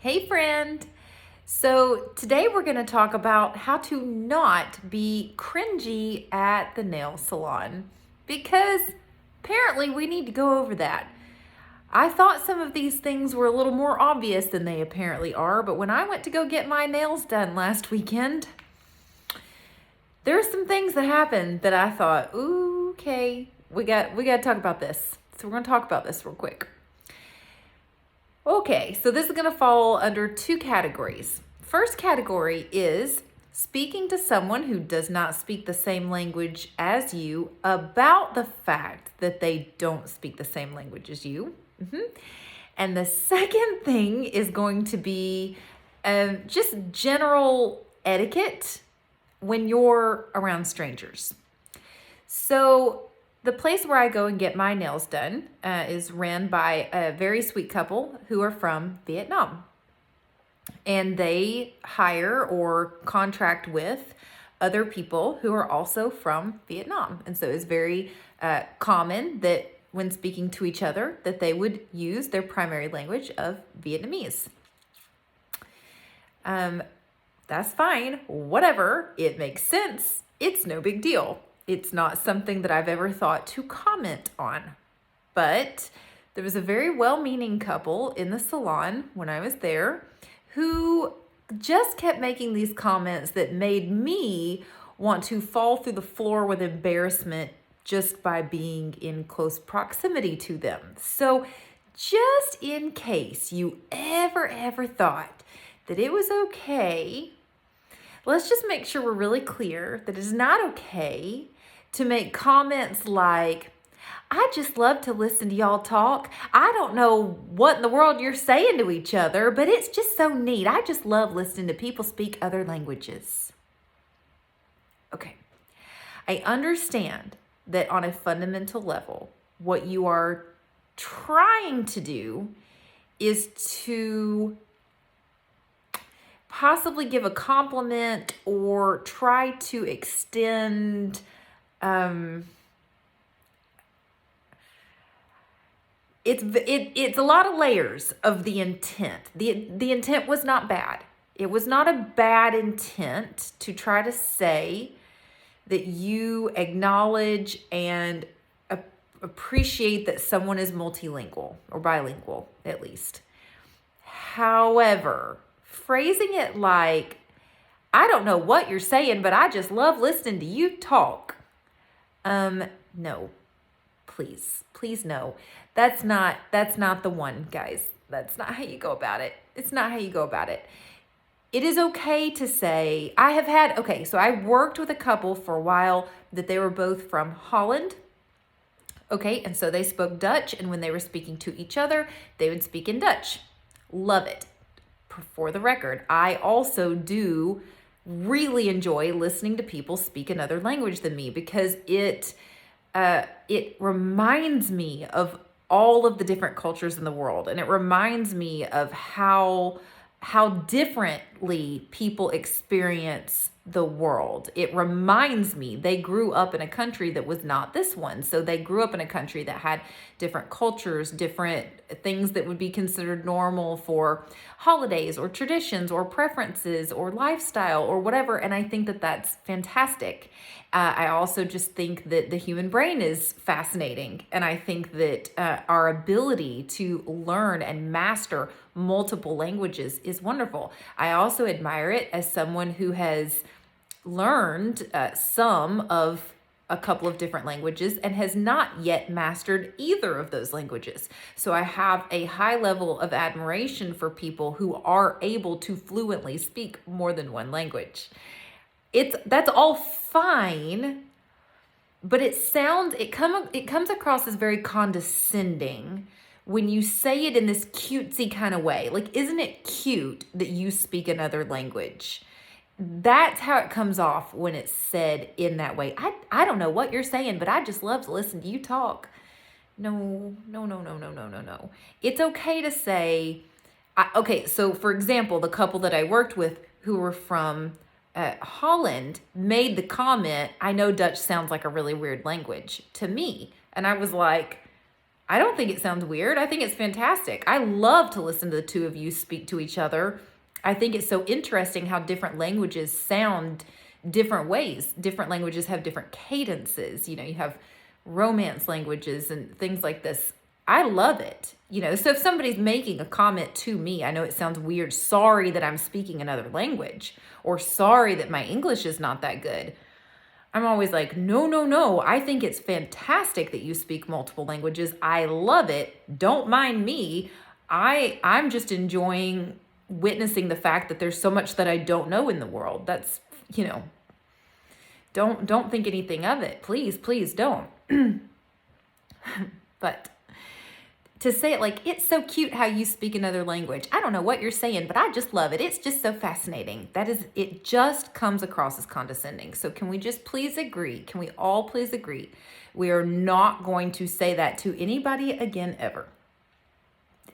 Hey friend! So today we're going to talk about how to not be cringy at the nail salon because apparently we need to go over that. I thought some of these things were a little more obvious than they apparently are, but when I went to go get my nails done last weekend, there are some things that happened that I thought, ooh, okay, we got to talk about this. So we're going to talk about this real quick. Okay, so this is going to fall under two categories. First category is speaking to someone who does not speak the same language as you about the fact that they don't speak the same language as you. And the second thing is going to be just general etiquette when you're around strangers. So the place where I go and get my nails done is ran by a very sweet couple who are from Vietnam. And they hire or contract with other people who are also from Vietnam. And so it's very common that when speaking to each other, that they would use their primary language of Vietnamese. That's fine, whatever, it makes sense. It's no big deal. It's not something that I've ever thought to comment on. But there was a very well-meaning couple in the salon when I was there who just kept making these comments that made me want to fall through the floor with embarrassment just by being in close proximity to them. So just in case you ever thought that it was okay, let's just make sure we're really clear that it's not okay to make comments like, I just love to listen to y'all talk. I don't know what in the world you're saying to each other, but it's just so neat. I just love listening to people speak other languages. Okay, I understand that on a fundamental level, what you are trying to do is to possibly give a compliment or try to extend it's a lot of layers of the intent. The intent was not bad. It was not a bad intent to try to say that you acknowledge and appreciate that someone is multilingual or bilingual, at least. However, phrasing it like, I don't know what you're saying, but I just love listening to you talk. No, please no. That's not the one, guys. That's not how you go about it. It's not how you go about it. It is okay to say, so I worked with a couple for a while that they were both from Holland. Okay, and so they spoke Dutch, and when they were speaking to each other, they would speak in Dutch. Love it. For the record, I also do really enjoy listening to people speak another language than me because it reminds me of all of the different cultures in the world, and it reminds me of how differently people experience the world. It reminds me they grew up in a country that was not this one. So they grew up in a country that had different cultures, different things that would be considered normal for holidays or traditions or preferences or lifestyle or whatever. And I think that that's fantastic. I also just think that the human brain is fascinating. And I think that our ability to learn and master multiple languages is wonderful. I also admire it as someone who has learned some of a couple of different languages and has not yet mastered either of those languages. So I have a high level of admiration for people who are able to fluently speak more than one language. That's all fine, but it comes across as very condescending when you say it in this cutesy kind of way. Like, isn't it cute that you speak another language? That's how it comes off when it's said in that way. I don't know what you're saying, but I just love to listen to you talk. No. It's okay to say, okay, so for example, the couple that I worked with who were from Holland made the comment, I know Dutch sounds like a really weird language to me. And I was like, I don't think it sounds weird. I think it's fantastic. I love to listen to the two of you speak to each other. I think it's so interesting how different languages sound different ways. Different languages have different cadences. You know, you have romance languages and things like this. I love it. You know, so if somebody's making a comment to me, I know it sounds weird. Sorry that I'm speaking another language, or sorry that my English is not that good. I'm always like, no, no, no. I think it's fantastic that you speak multiple languages. I love it. Don't mind me. I'm just enjoying witnessing the fact that there's so much that I don't know in the world. That's, you know, don't think anything of it. Please, please don't. But to say it like, it's so cute how you speak another language. I don't know what you're saying, but I just love it. It's just so fascinating. It just comes across as condescending. So can we just please agree? Can we all please agree? We are not going to say that to anybody again, ever.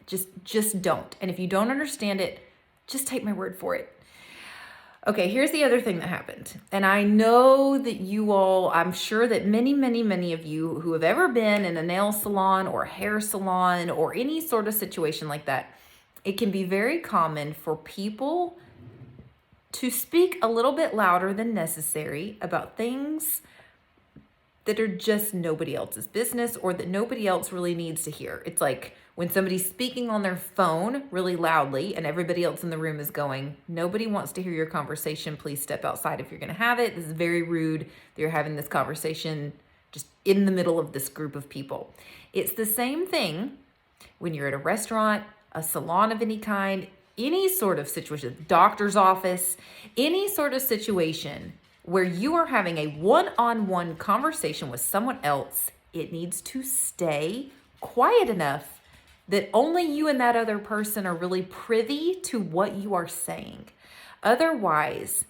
Just don't. And if you don't understand it, just take my word for it. Okay, here's the other thing that happened. And I know that you all, I'm sure that many, many, many of you who have ever been in a nail salon or a hair salon or any sort of situation like that, it can be very common for people to speak a little bit louder than necessary about things that are just nobody else's business or that nobody else really needs to hear. It's like when somebody's speaking on their phone really loudly and everybody else in the room is going, nobody wants to hear your conversation. Please step outside if you're going to have it. This is very rude that you're having this conversation just in the middle of this group of people. It's the same thing when you're at a restaurant, a salon of any kind, any sort of situation, doctor's office, any sort of situation where you are having a one-on-one conversation with someone else. It needs to stay quiet enough that only you and that other person are really privy to what you are saying. Otherwise,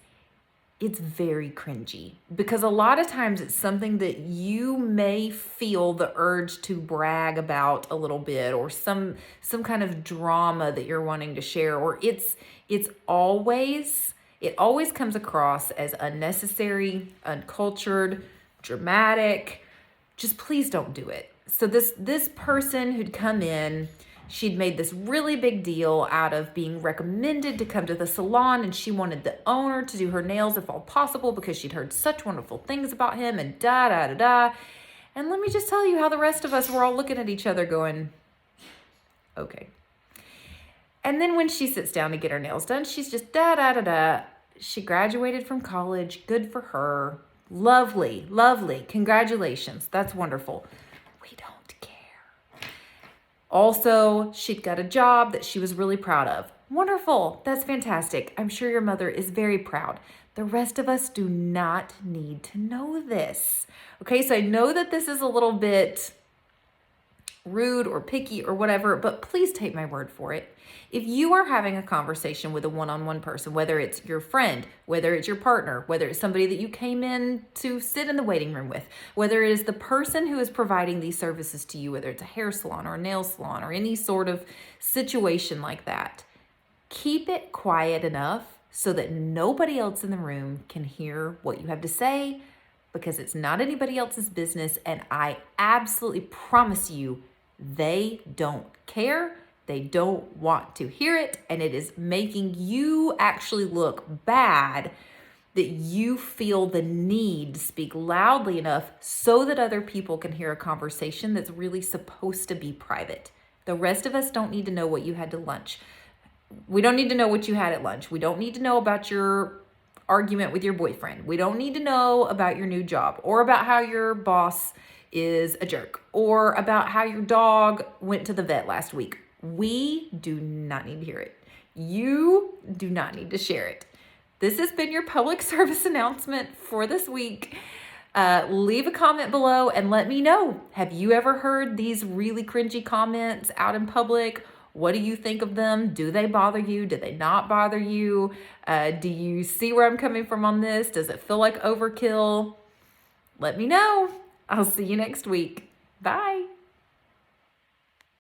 it's very cringy, because a lot of times it's something that you may feel the urge to brag about a little bit, or some kind of drama that you're wanting to share, or it always comes across as unnecessary, uncultured, dramatic. Just please don't do it. So this person who'd come in, she'd made this really big deal out of being recommended to come to the salon, and she wanted the owner to do her nails if all possible because she'd heard such wonderful things about him, and da da da da. And let me just tell you how the rest of us were all looking at each other going, okay. And then when she sits down to get her nails done, she's just da da da da. She graduated from college. Good for her. Lovely, lovely. Congratulations. That's wonderful. We don't care. Also, she'd got a job that she was really proud of. Wonderful. That's fantastic. I'm sure your mother is very proud. The rest of us do not need to know this. Okay, so I know that this is a little bit rude or picky or whatever, but please take my word for it. If you are having a conversation with a one-on-one person, whether it's your friend, whether it's your partner, whether it's somebody that you came in to sit in the waiting room with, whether it is the person who is providing these services to you, whether it's a hair salon or a nail salon or any sort of situation like that, keep it quiet enough so that nobody else in the room can hear what you have to say, because it's not anybody else's business, and I absolutely promise you they don't care. They don't want to hear it, and it is making you actually look bad that you feel the need to speak loudly enough so that other people can hear a conversation that's really supposed to be private. The rest of us don't need to know what you had to lunch. We don't need to know what you had at lunch. We don't need to know about your argument with your boyfriend. We don't need to know about your new job, or about how your boss is a jerk, or about how your dog went to the vet last week. We do not need to hear it. You do not need to share it. This has been your public service announcement for this week. Leave a comment below and let me know. Have you ever heard these really cringy comments out in public? What do you think of them? Do they bother you? Do they not bother you? Do you see where I'm coming from on this? Does it feel like overkill? Let me know. I'll see you next week. Bye.